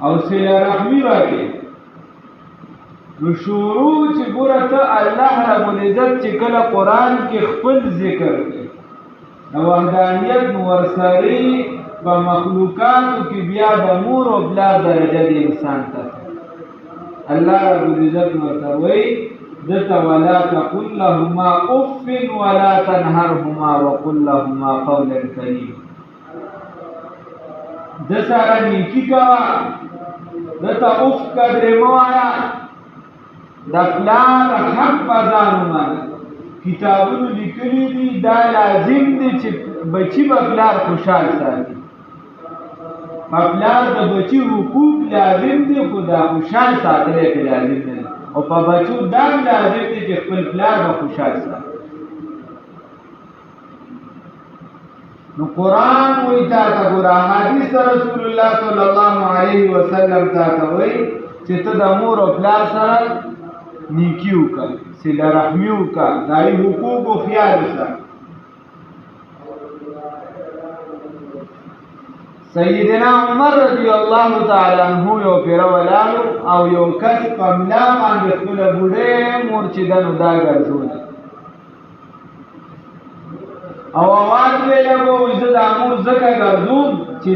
او صله رحمي راکې. نو شروع چې ګوره ته الله رب العزت چې کله قرآن کې خپل ذکر کوي نو وحدانیت نو ورسري په مخلوقاتو کې بیا د مور او پلار درجه د انسان ته الله رب العزت ورته وایي دته ولا تقل لهما اف ولا تنهرهما وقل لهما قولا كريما. د سره نیکی کوه دته اف قدرې مه وایه د پلار حق په ځان ومنه. کتابونو لیکلي دي دا لازم دی چې بچي به پلار خوشحال ساتي. په پلار د بچي حقوق لازم دي خو دا خوشحال ساتلی پې لازم دی او په بچو دا لازم دی چې خپل پلار به خوشحال ساتي. نو قرآن وایي تا ته ګوره حدیث رسول الله صلی الله علیه وسلم تا ته وایي چې ته د مور او پلار سره نیکی وکړه صله رحمي وکړه د هغوی حقوقو خیال وساته. سیدنا عمر رضی الله تعالی عنہ یو پیر ولالو او یو کس په ملا باندې خپله بوډۍ مور چې ده نو دا ګرځوله او اواز یې لګوي زه دا مور ځکه ګرځوم چې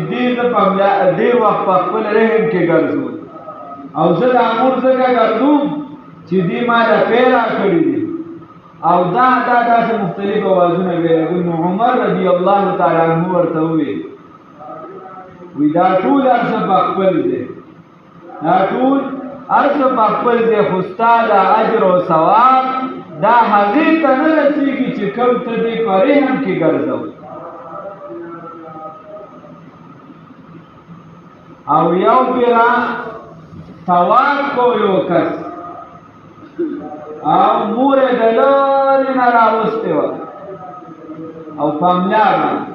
ډېر وخت په خپل رحم کې ګرځوم او زه دا مور ځکه ګرځوم چې دې ما له پیدا کړي دي او دا داسې مختلف اوازونه ویل. نو عمر رضی الله تعالی عنہ ورته وویل وی دا ټول هر څه په خپل دی دا ټول هر څه په خپل دی خو ستا د اجر او ثواب دا هغې ته نه رسېږي چې کوم ته دې په رحم کې ګرځوي. او یو پیره طواف کو یو کس او مور یې د لرې نه راوستې وه او په ملا باندې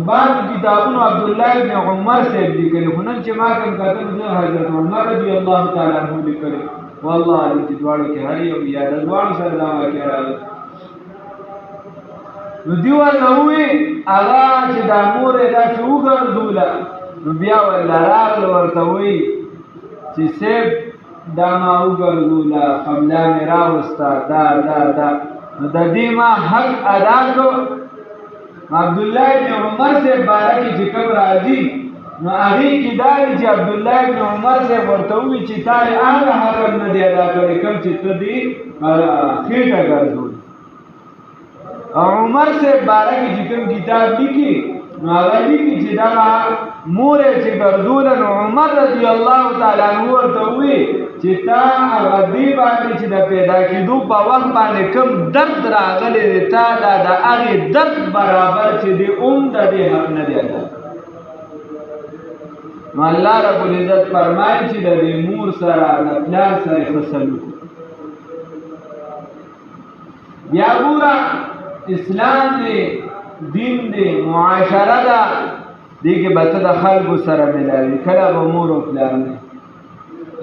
بعض کتابونو عبدالله ابن عمر صاحب لیکلي خو نن چې ما کوم کتل زه حضرت عمر رضی الله تعالی عنہ لیکلي والله علم چې دواړو کې هر یو یا د دواړو سره دا واقع راغلی. نو دې ورته ووایي هغه چې دا مور یې داسې وګرځوله نو بیا ورله راغله ورته وایي چې صاحب دا ما وګرځوله په ملا مې راوسته دا نو د دې ما حق ادا کړو. عبدالله ابن عمر سے بارہ کی چې کوم راځي نو هغې کې دا دی چې عبدالله ابن عمر صاحب ورته ووایي چې تا یې هغه حق نه دی ادا کړی کوم چې ته دې خېټه ګرځولې. او عمر صاحب بارہ کې چې کوم کتاب لیکي نو هغه لیکي چې دغه مور یې چې ګرځوله نو عمر رضی الله تعالی عنہ ورته ووایي چې تا هغه دې باندې چې د پیدا کېدو په وخت باندې کوم درد راغلی دی تا دا د هغې درد برابر چې دی د دې حق نه دی ادا. نو الله رب العزت فرمایي چې د دې مور سره د پلار سره ښه سلوک. بیا ګوره اسلام دی دین دی معاشره ده دې کې به ته د خلکو سره ملاوي کله به مور او پلار نه.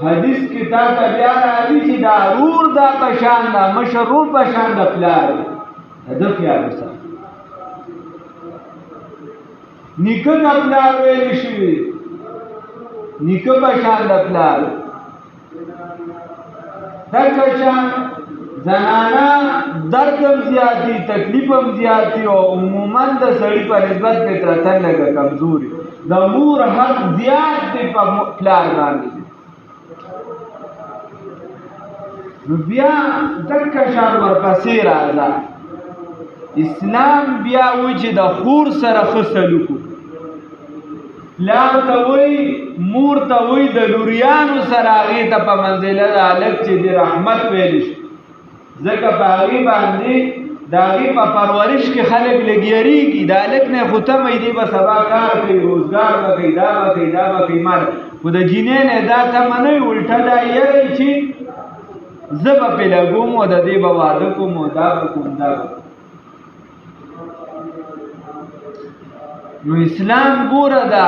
حدیث کې تا ته بیا راځي چې دا رور دا په شان ده مشر رور په شان د پلار دی. د خیال وساته. نیکه د پلار ویلې شوي نیکه په شان د پلار دغه شان زنانه درد هم زیات دي تکلیف هم زیات دي او عموما د سړي په نسبت فطرتاً لږه کمزوري د مور حق زیات دی په پلار باندې. نو بیا دغه شان ورپسې راځه اسلام بیا وایي چې د خور سره ښه سلوک وکړو. پلار ته وایي مور ته وایي د لوریانو سره هغې ته په منزله د هلک چې د رحمت ویلی شي ځکه په هغې باندې د هغې په پرورش کې خلک لږ یریږي د هلک نه خو تمه دی به سبا کار کوي روزګار به کوي دا به کوي دا به کوي مال خو د جینۍ نه دا تمه نه وي الټه دا یری چې زه به پې لګوم او د دې به واده کوم او دا به کوم دا به. نو اسلام ګوره دا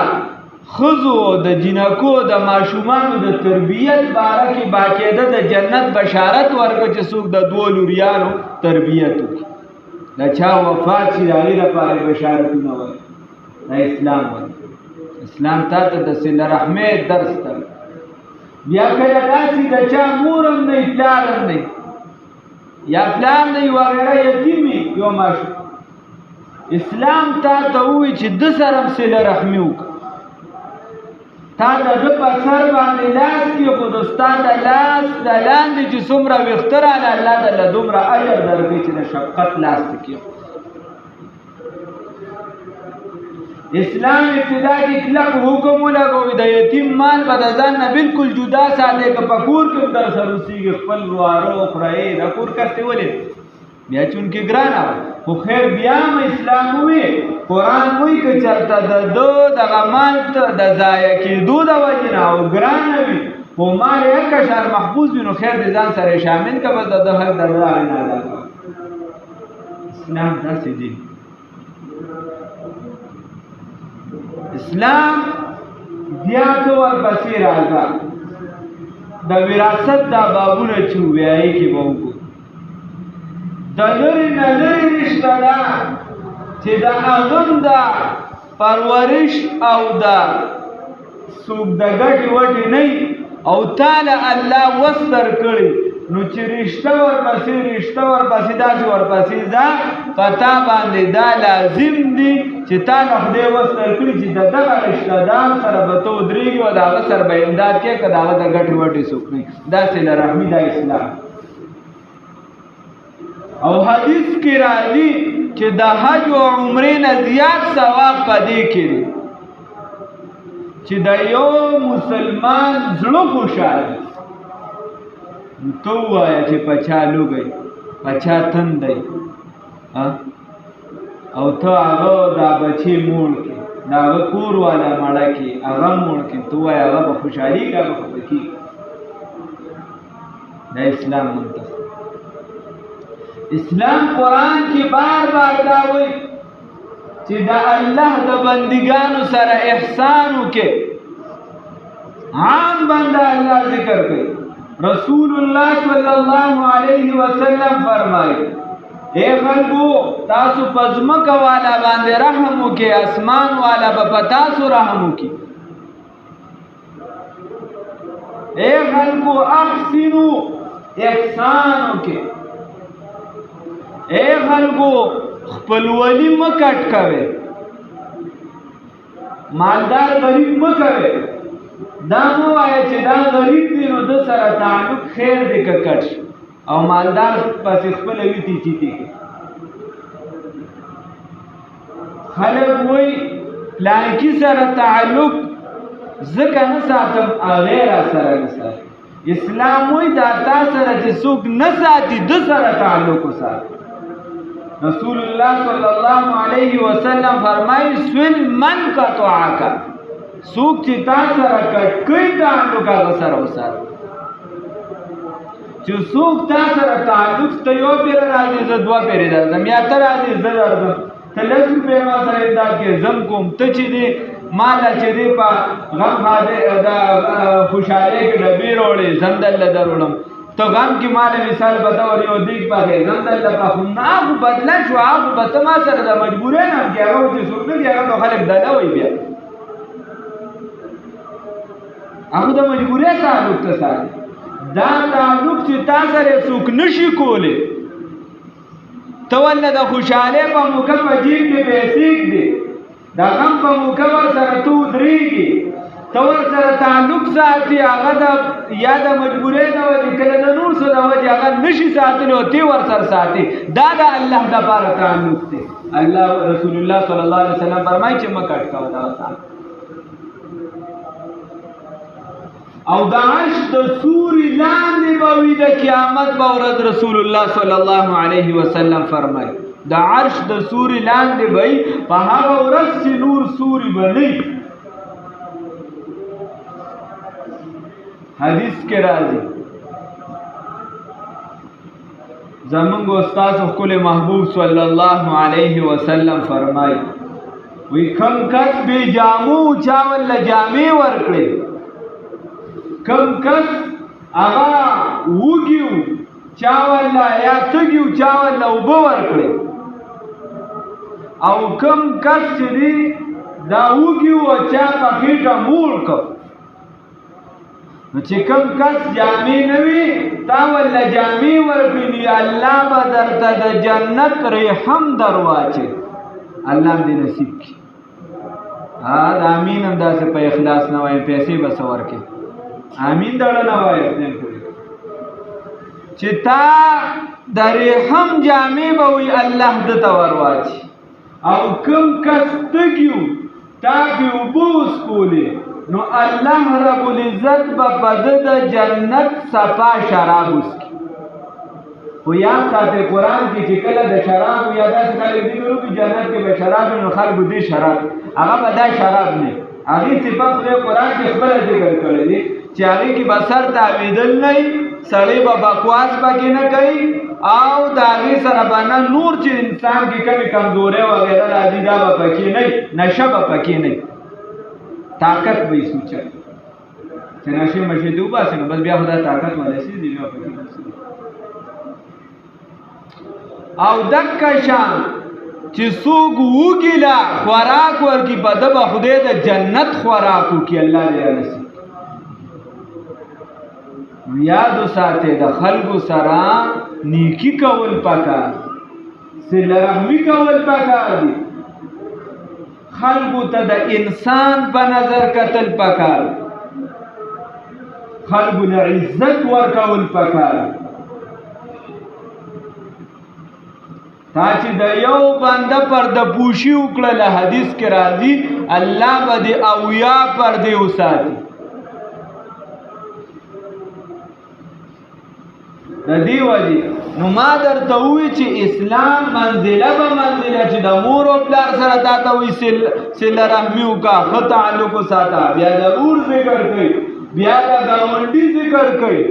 ښځو د جنکو د ماشومانو د تربیت باره کې باقاعده د جنت بشارت ورکړه چې څوک د دوو لوریانو تربیت وکړي. د چا وفات شي د هغې لپاره بشارتونه ورکړي دا اسلام ورکړي. اسلام تا ته د صله رحمۍ درس درک. بیا کله داسې د چا مور هم نه پلار هم نه یا پلار نه وغیره یتیم یو ماشوم، اسلام تا ته ووایي چې ده سره هم صله رحمي وکړه. تا د ده په سر باندې لاس کېښود، ستا د لاس د لاندې چې څومره ویښته راله الله درله دومره اجر درکوي چې د شفقت لاس ته کېښود. اسلام ابتدا کې کلک حکم ولګوي د یتیم مال به د ځان نه بالکل جدا ساتي، که په کور کې هم در سره اوسېږي خپل واره خورایې د کور کس ته ولې بیا چونکې ګرانه وه، خو خیر بیا هم اسلام ووایي قرآن وایي که چېرته د ده دغه مال ته د ضایع کېدو د وجې نه او ګرانه وي خو مال یې که شان محفوظ وي نو خیر د ځان سره یې شامل که بس د ده حق د ده هغې نه ادا کوه. اسلام داسې دي. اسلام بیا ته ورپسې راځه د وراثت دا بابونه چې ووایي کې به وګورو. د لرې نه لرې رشته ده چې د هغه هم د پرورش او د څوک د ګټې وټې نه او تا له الله وس درکړي نو چې رشته ورپسې داسې ورپسې ځه په تا باندې دا لازم دي چې تا له خدای وس درکړي چې د دغه رشته دار سره به ته ودرېږي او د هغه سره به امداد کوې که د هغه د ګټې وټې څوک نه وي. دا صله رحمي دا اسلام. او حدیث کې راځي چې د حج او عمرې نه زیات ثواب په دې کې دی چې د یو مسلمان زړه خوشحاله نو ته ووایه چې په چا لوږی په چا تندی او ته هغه دا بچې موړ کړې د هغه کور والا مړه کړې هغه موړ کړې ته ووایه هغه به خوشحالېږي هغه خفه کېږي. دا اسلام منطق. اسلام قرآن کې بار بار دا وایي چې د الله د بندګانو سره احسان وکړي. عام بنده الله ذکر کوي. رسول الله صلی الله علیه وسلم فرمایي اے خلکو تاسو په ځمکه والا باندې رحم وکړئ، اسمان والا به په تاسو رحم وکړي. اے خلکو احسنو احسان وکړئ. اے خلکو خپلولی مه کټ کوئ، مالدار غریب مه کوئ. دا مه وایه چې دا غریب دی نو ده سره تعلق خیر دی که کټ شي او مالدار پسې خپله ویتې چیتې کوي. خلک وایي پلانکي سره تعلق ځکه نه ساتم هغې را سره نه ساتي. اسلام وایي دا تا سره چې څوک نه ساتي ده سره تعلق وساتي. رسول الله صلی الله علیه وسلم فرمایي سل من قطعک، څوک چې تا سره کټ کوي تعلق هغه سره وساتي. چې څوک تا سره تعلق ته یو پېره راځي زه دوه پېرې درځم یا ته راځې زه درځم، ته لس روپۍ ما سره امداد کې زم کوم، ته چې دی ما له چې دی په غم د خوشحالۍ کې ډبې راوړې زم درله دروړم، ته غم کې ما له مثال بطور یو دیګ پخې زم درله پخوم. نه هغه بدله شو، هغه به ته ما سره د مجبورۍ نه هم کې هغه چې څوک نه دي هغه نو خلک دله وایي بیا هغه د مجبورۍ تعلق ته ساتي. دا تعلق چې تا سره څوک نشي کولی، ته ورله د خوشحالۍ په موقع په جیب کې پیسې ږدي، د غم په موقع ورسره ته ودرېږي، ته ورسره تعلق ساتي. هغه د یا د مجبورۍ د وجې کله د نور څه د وجې هغه نشي ساتلی او ته ورسره ساتي. دا د الله دپاره تعلق دی. الله رسول الله صلی الله علیه وسلم فرمایي چې مه کټ کوه دغه تعلق. او د عرش د سوري لاندې به وي د قیامت به ورځ. رسول الله صلی الله علیه وسلم فرمایي د عرش د سوري لاندې به وي په هغه ورځ چې نور سوري به نه وي. حدیث کې راځي زمونږ استاد ښکلی محبوب صلی الله علیه وسلم فرمایي وی کم کس بې جامو چا ورله جامې ورکړې، کم کس هغه وږي و چا ورله یا تږي و چا ورله اوبه ورکړې، او کم کس چې دی دا وږي و چا په خېټه موړ کړ نو چې کوم کس جامې نه وي تا ورله جامې ورکړي نو الله به درته د جنت ریحم در واچوي الله دې نصیب کړي دا امین هم داسې په اخلاص نه وایي پیسې به څه ورکړي امین دړه نه وایي چې تا د ریحم جامې به وي الله دته ور واچي او کوم کس تږي و تا پې اوبه وڅښولې نو الله رب العزت به په ده د جنت صفا شراب وڅکي خو یاد ساتئ قرآن کې چې کله د شرابو یا داسې خلک ذکر وکړي جنت کې به شراب نو خلکو دې شراب هغه به دا شراب نه هغې صفت خدای قرآن کې خپله ذکر کړی دی چې هغې کې به سر تاوېدل نه وي سړی به بکواس پکې نه کوي او د هغې سره به نه نور چې انسان کې کمې کمزورۍ وغیره راځي دا به پکې نه وي نشه به پکې نه وي طاقت به یې سوچه چې نشې مشې دې وباسي نو بس بیا خو دا طاقت ولسي دي بیا پکې او دکه شان چې څوک وګیله خوراک ورکړي په ده به خدای د جنت خوراک وکړي الله دې رانصیب یادو ساتئ د خلکو سره نیکی کول پکار صله رحمي کول پکار دي خلکو ته د انسان په نظر کتل پکار خلکو له عزت ورکول پکار تا چې د یو بنده پرده پوشي وکړله حدیث کې راځي الله به دې اویا پردې وساتي د دې وجې نو ما درته ووایي چې اسلام منزله به منزله چې د مور او پلار سره تا ته وایي صله رحمي وکړه ښه تعلق وساته بیا د ور ذکر کوي بیا د ګاونډي ذکر کوي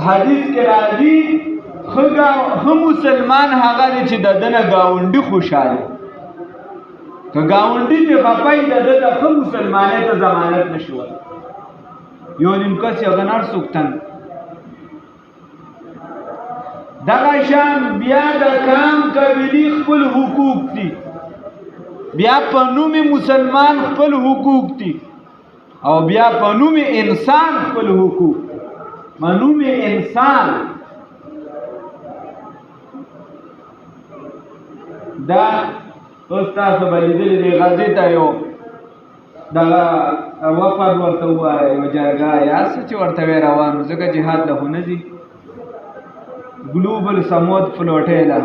حدیث کې راځي ښه مسلمان هغه دی چې د ده نه ګاونډي خوشحاله که ګاونډي پې خفه وي د ده د ښه مسلمانۍ ته ضمانت نه شي ورکولی یو نیم کس یو غنار سوکتن دغه شان بیا د کام قبیلې خپل حقوق دي بیا په نوم مسلمان خپل حقوق دي او بیا په نوم انسان خپل حقوق په نوم انسان دا اوس تاسو به لیدلي دي غزې ته یو دغه وفد ورته ووایه یو جرګه یا څه چې ورته وی روان وو ځکه جهاد له خو نه ځي ګلوبل سمود فلوټیله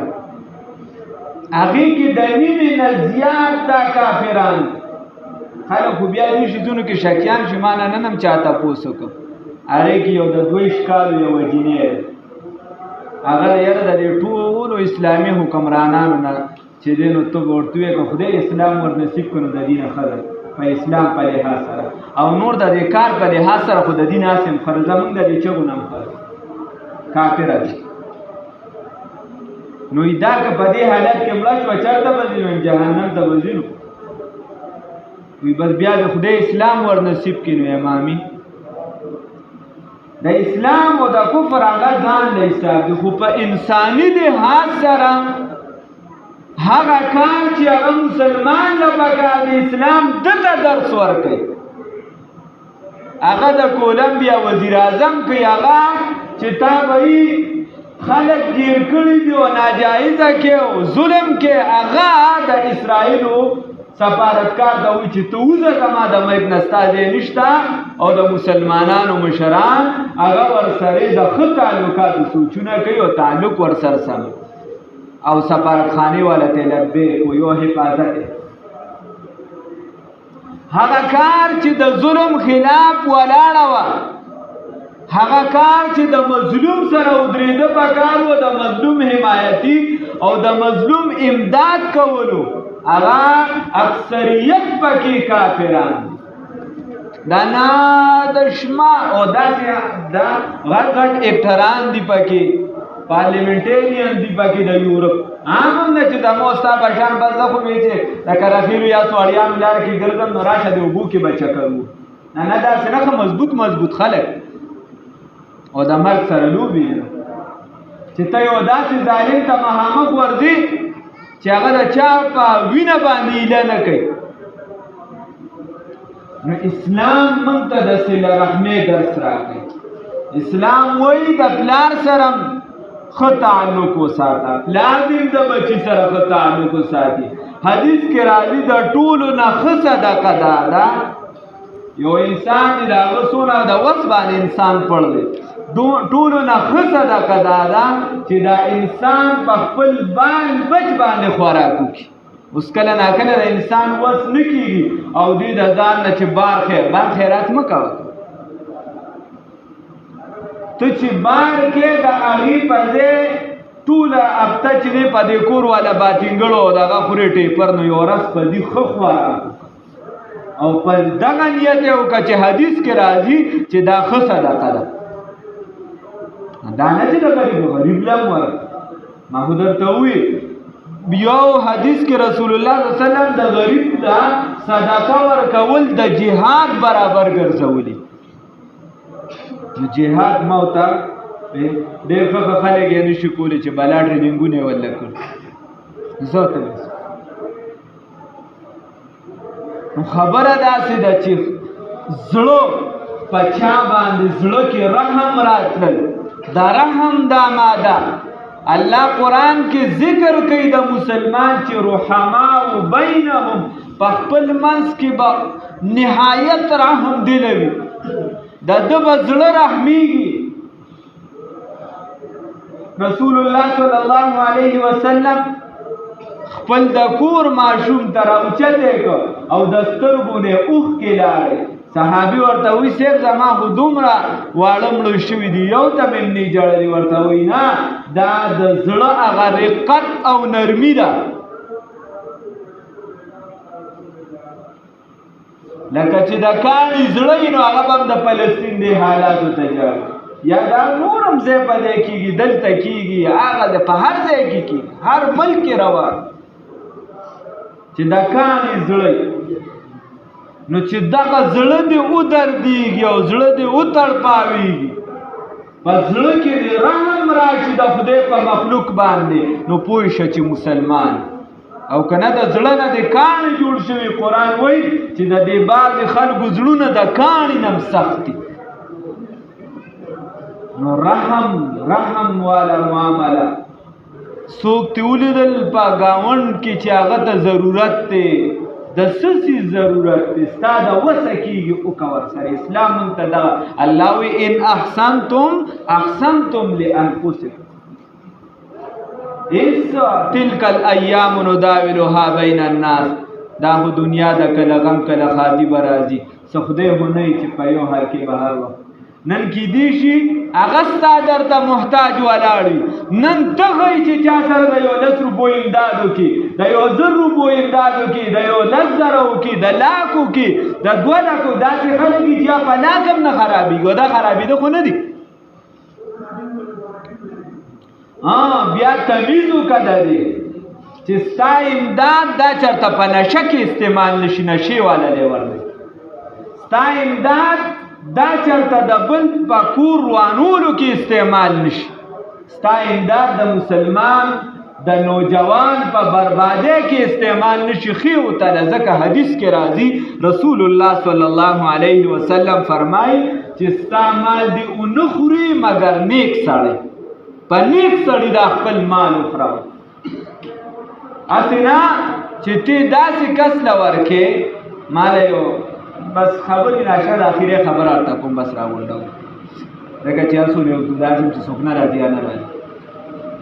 هغې کې د نیمې نه زیات دا کافران خلک خو بیا دې شیزونو کې شکیان شي ما نه نن هم چا تپوس وکړ هغې کې یو د 22 کالو یو وجینی هغه یاره د دې ټولو اسلامي حکمرانانو نه چې دی نو ته به ورته ووایې که خدای اسلام ور نصیب کړو د دې نه ښه ده په اسلام په لحاظ سره او نور د دې کار په لحاظ سره خو د دین هسې هم ښه ده زمونږ د دې چغو نه هم ښه ده کافره ده نو دا که په دې حالت کې مړه شوه چېرته به ځي نو جهنم ته به ځي نو وی بس بیا د خدای اسلام ور نصیب کړي نو امامي د اسلام او د کفر هغه ځان له حساب دی خو په انساني لحاظ سره هغه کار چې هغه مسلمان له پکار د اسلام دته درس ورکوي هغه د کولمبیا وزیر اعظم کوي هغه چې تا به خلک گیر کړي دي او ناجایزه کې او ظلم کې هغه د اسرائیلو سفارتکار ته وایي چې ته وځه زما د ملک نه ستا ځای نشته او د مسلمانانو مشران هغه ورسره د ښه تعلقاتو سوچونه کوي او تعلق ورسره سم او سفارتخانې والا ته لبیک و یو حفاظت هغه کار چې د ظلم خلاف ولاړه وه هغه کار چې د مظلوم سره ودرېده پکار و د مظلوم حمایتي او د مظلوم امداد کولو هغه اکثریت پکې کافران دا نه د شمار او داسې دا غټ غټ اکټران دي پکې پارلیمنټیرین دی پکې د یورپ عام نه چې د موستا بشان بس خو می چې د کرافیلو یا سوالیان لار کې ګرځم نو راشه دی وبو کې بچا کوو نه دا څنګه مضبوط خلک او د مرګ سره لوبي چې ته یو داسې ظالم ته مهامخ ورځي چې هغه د چا په وینه باندې ایله نه کوي. نو اسلام موږ ته د صله رحمۍ درس راکوي. اسلام وایي د پلار سره ښه تعلق وساته، پلار دې د بچي سره ښه تعلق وساتي. حدیث کې راځي د ټولو نه ښه صدقه دا ده یو انسان د هغه څونه د وس باندې انسان پړلی، ټولو نه ښه صدقه دا ده چې دا انسان په خپل بال بچ باندې خوراک وکړي. اوس کله ناکله د انسان وس نه کېږي او دوی د ځان نه چې بار خیرات مه کوه. ته چې بار کې د هغې په ځای ټوله هفته چې دی په دې کور والا باطینګړو او دغه خورې ټیپر نو یو ورځ په دې ښه خوراک او په دغه نیت یې وکړه چې حدیث کې راځي چې دا ښه صدقه ده. دا نه چې د غریب له هم ورکړه. ما خو درته وویل یو حدیث کې رسول الله صلی الله علیه وسلم د غریب ته صدقه ورکول د جهاد برابر ګرځولي. نو جهاد ما ورته ډېر ښه خلک یې نشي کولی چې بلا ټرېننګونه یې ورله کړي. زه ورته نو خبره داسې ده چې زړه په چا باندې زړه کې رحم راتلل، دا رحم دا ماده الله قرآن کې ذکر کوي د مسلمان چې رحماء بینهم په خپل منځ کې به نهایت رحم دلوي، د ده به زړه رحمیږي. رسول الله صلی الله علیه وسلم خپل د کور ماشوم ته راوچتی که او د سترګو نه اوښکې لاړې. صحابي ورته وایي صاحب زما خو دومره واړه مړه شوي دي یو ته مې نه جړلي. ورته وایي نه دا د زړه هغه رقت او نرمي ده. لکه چې د کاڼي زړه وي نو هغه به هم د فلسطین د حالاتو ته جاړي. یا دا نور هم ځای په ځای کېږي، دلته کېږي، هغه په هر ځای کې کېږي، هر ملک کې روان چې د کاڼي زړه نو چې دغه زړه دې ودردېږي او زړه دې وتړپاوېږي، په زړه کې دې رحم راشي د خدای په مخلوق باندې، نو پوه شه چې مسلمان. او که نه د زړه نه دې کاڼي جوړ شوي، قرآن وایي چې د دې بعضې خلکو زړونه د کاڼي نه هم سخت دي. نو رحم والا معامله څوک ته ولیدل په ګاونډ کې چې هغه ته ضرورت دی، د څه شي ضرورت دی، ستا د وسه کېږي وکړه ورسره. اسلام موږ ته دغه الله وایي ان احسنتم لانفسکم تلک الایام نداولها بین الناس. دا خو دنیا د کله غم کله ښادي به راځي، څه خدای خو نه چې په یو حال کې به هر وخت نن کېدی شي هغه ستا درته محتاج ولاړ وي، نن ته ښایي چې چا سره د یو 10 روپو امداد وکړي، د یو 1000 روپو امداد وکړي، د یو 10,000 وکړي، د لاکو وکړي، د 2 لکو. داسې خلک دي چې په لاک هم نه خرابېږي، دا خرابېده خو نه دي. بیا تمیز وکړه دی چې ستا امداد دا چېرته په نشه کې استعمال نشي، نشې والا دی ورلی. ستا امداد دا چېرته د بل په کور روانولو کې استعمال نشي. ستا امداد د مسلمان د نوجوان په بربادۍ کې استعمال نشي. ښې وتله ځکه حدیث کې راځي رسول الله صلی الله علیه وسلم فرمایي چې ستا مال دې ونه خوري مګر نیک سړی، په نیک سړي دا خپل مال وخوره. هسې نه چې ته داسې کس له ورکې ماله یو بس خبرې راشه د اخرې خبره ورته کوم بس راغونډوم ځکه چې هر څوک یو داسې چې څوک نه راځي یا نه راځي.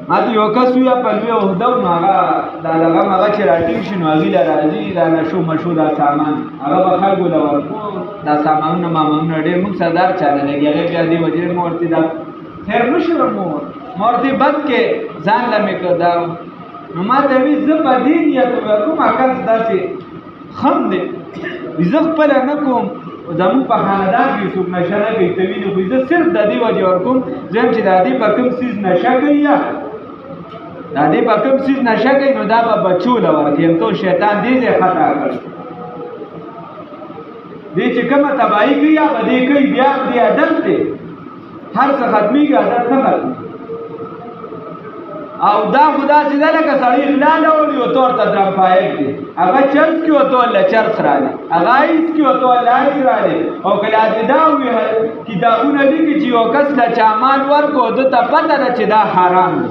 ما ته یو کس وي په لوی عهده و نو هغه دا لغم هغه چې راټینګ شي نو هغې له راځي دا نشو مشو دا سامان هغه به خلکو له ورکو دا سامانونه مامانونه ډېر موږ سردار چا نه لګي هغې بیا دې وجې مو ورته دا خیر نه شي ما ورته بد کې ځان له مې که دا نو ما ته وي زه په دې نیت کوم هغه داسې خم دی زه خپله نه کوم زمون په خاندان کې څوک نشه نه کوي ته وینې خو زه صرف د دې وجې ورکوم زه یم چې د دې په کوم څیز نشه کوي یا د دې په کوم څیز نشه کوي نو دا به بچو له ورکوم تو شیطان دې ځای خطا کړ دې چې کومه تباهي کوي یا به دې کوي بیا دې عادت دی هر څه ختمېږي عادت نه ختمېږي او دا خدا چې دا لکه سړی غلا راوړي او تور ته درم پایک دی هغه چرس کې وتوله چرس راځي هغه ایس کې وتوله ایس راځي او کله دې دا وی کتابونه لیکي چې یو کس له چامان ورکو د ته پته ده چې دا حرام دی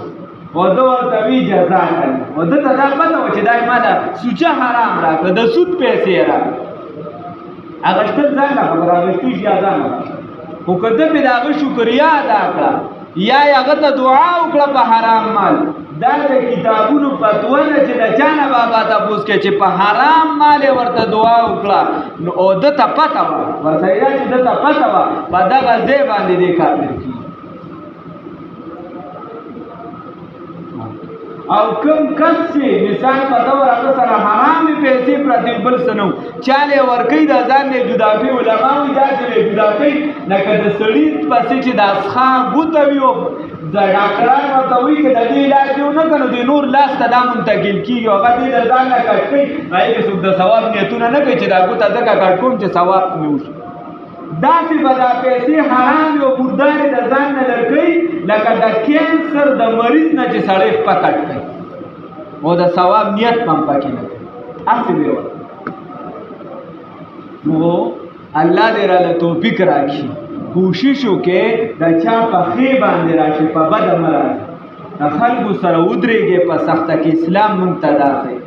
او دا ورته وی جزا کوي او د ته دا پته و چې دا ما دا سوچه حرام راکړه د سود پیسې راکړه هغه ستل ځان نه خبره غوښتي چې اذان خو کده په داغه شکریا ادا کړه یا هغه ته دعا وکړه په حرام مال دا د کتابونو فتوونه چې د چانه بابا تاسو کې چې په حرام مال ورته دعا وکړه نو او د ته پته و ورته چې د ته پته و په دغه ځای باندې دې کافر کی او کوم کس چې مثال په دور هغه سره حرامي پیسې پرتی بل سنو چاله ورکی د ځان نه جدا کوي علماء وي دا چې جدا کوي لکه د سړی پسې چې د اسخا ګوتوي د ډاکټرانو ورته وایي چې د دې علاج یو نه کنو د نور لاس ته دا منتقل کیږي هغه دې د ځان نه کټ کوي هغه څوک د ثواب نیتونه نه کوي چې دا ګوته ځکه کټ کوم چې ثواب مې وشي دا چې به دا پیسې حرام او مردارې د ځان نه لرګي لکه د کینسر د مریض نه چې سړی پکټ کوي او د ثواب نیت هم پکې نه کوي هسې به نو الله دې راله توفیق راکړي کوشش وکړې د چا په ښې باندې راشي په بده مه راشي د خلکو سره ودرېږې په سخته کې اسلام مونږ ته داخلي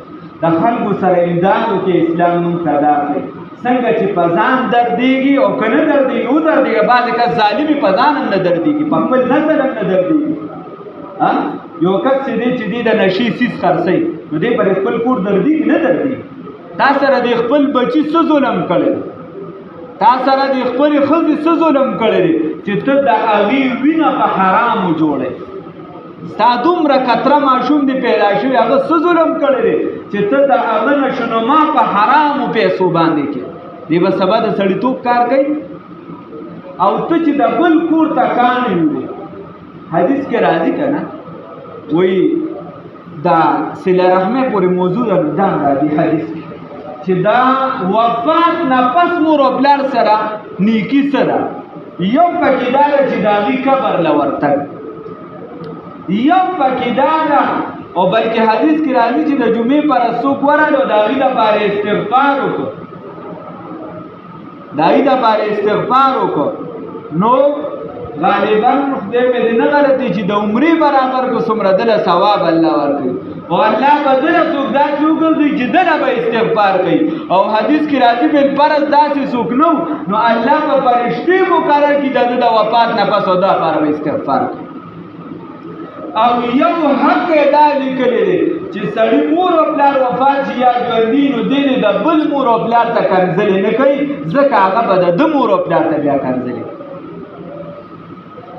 د خلکو سره امداد وکړې اسلام مونږ ته داخلي څنګه چې په ځان دردېږي او که نه دردېږي ودردېږي بعضې کس ظالمي په ځان هم نه دردېږي په خپل نسل هم نه دردېږي یو کس چې دی د نشي څیز خرڅوي نو دی پر خپل کور دردېږي نه دردېږي تا سره د خپل بچي څه ظلم کړی تا سره د خپلې ښځې څه ظلم کړی دی چې ته د هغې وینه په حرامو جوړی ستا دومره کتره ماشوم دی پیدا شوی هغه څه ظلم کړی دی چې ته د هغه نشونما په حرامو پیسو باندې کې دی به سبا د سړیتوب کار کوي او ته چې د بل کور ته کاڼې وړي حدیث کې راځي که نه وایي دا صله رحمۍ پورې موضوع ده نو دا راځي حدیث کې چې دا وفات نه پس مور او پلار سره نیکي څه ده یو پکې دا ده چې د هغې قبر له ورتګ یو پکې دا ده او بلکې حدیث کې راځي چې د جمعې پر څوک ورغلو د هغې دپاره استغفار وکړو د هغې دپاره استغفار وکړو نو غالبا خدای مې دې نه غلطي چې د عمرې برابر کو څومره دله ثواب الله ورکوي او الله به دله څوک داسې وګرځوي چې دله به استغفار کوي او حدیث کې راځي بالفرض داسې څوک نه نو الله به فرشتې مقرر کړي د ده د وفات نه پس او دا لپاره به استغفار کوي او یو حق دا لیکلی دی چې سړي مور او پلار وفات شي یا ژوندي نو دی د بل مور او پلار ته کنځلې نه کوي ځکه هغه به د ده مور او پلار ته بیا کنځلې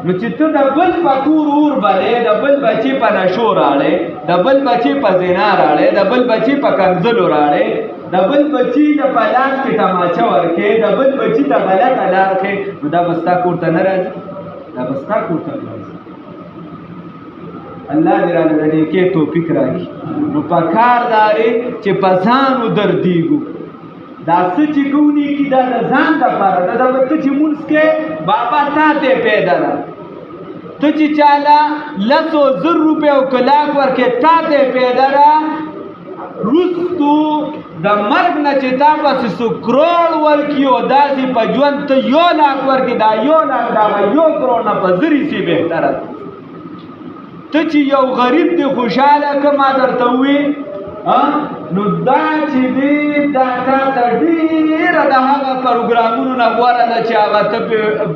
نو چې ته د بل په کور اور بلې د بل بچي په نشو راړې د بل بچي په زنا راړې د بل بچي په کنځلو راړې د بل بچي د په لاس کې تماچه ورکې د بل بچي د غلطه لار کې نو دا به ستا کور ته نه راځي دا به ستا کور ته نه راځي الله دې راله د نیکۍ توفیق راکړي نو په کار دا دی چې په ځان ودردېږو دا څه چې کوو نیکي دا د ځان دپاره ده دا به ته چې مونځ کې بابا تا ته پیدا ده ته چې چاله 100,000 روپۍ او که لاک ورکړې تا ته پیدا ده وروستو د مرګ نه چې تا پسې څو کروړ ورکړي او داسې په ژوند ته 1 لاک ورکړي دا 1 لاک د هغه 1 کروړ نه په 0 حصې بهتره ده ته چې یو غریب دی خوشحاله که ما درته ووي نو دا چې دی دا تا ته ډېره د هغه پروګرامونو نه غوره ده چې هغه ته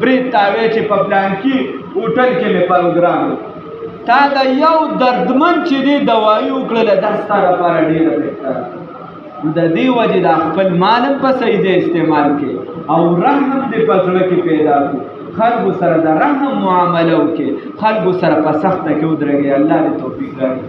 برید تاوی چې په پلانکي هوټل کې مې پروګرام تا د یو دردمن چې دی دوایي وکړله دا ستا لپاره ډېره بهتره نو د دې وجې دا خپل مال هم په صحیح ځای استعمال کړي او رحم دې په زړه کې پیدا کړو خلکو سره د رحم معامله وکړي خلکو سره په سخته کې ودرېږي الله دې توفیق راکړي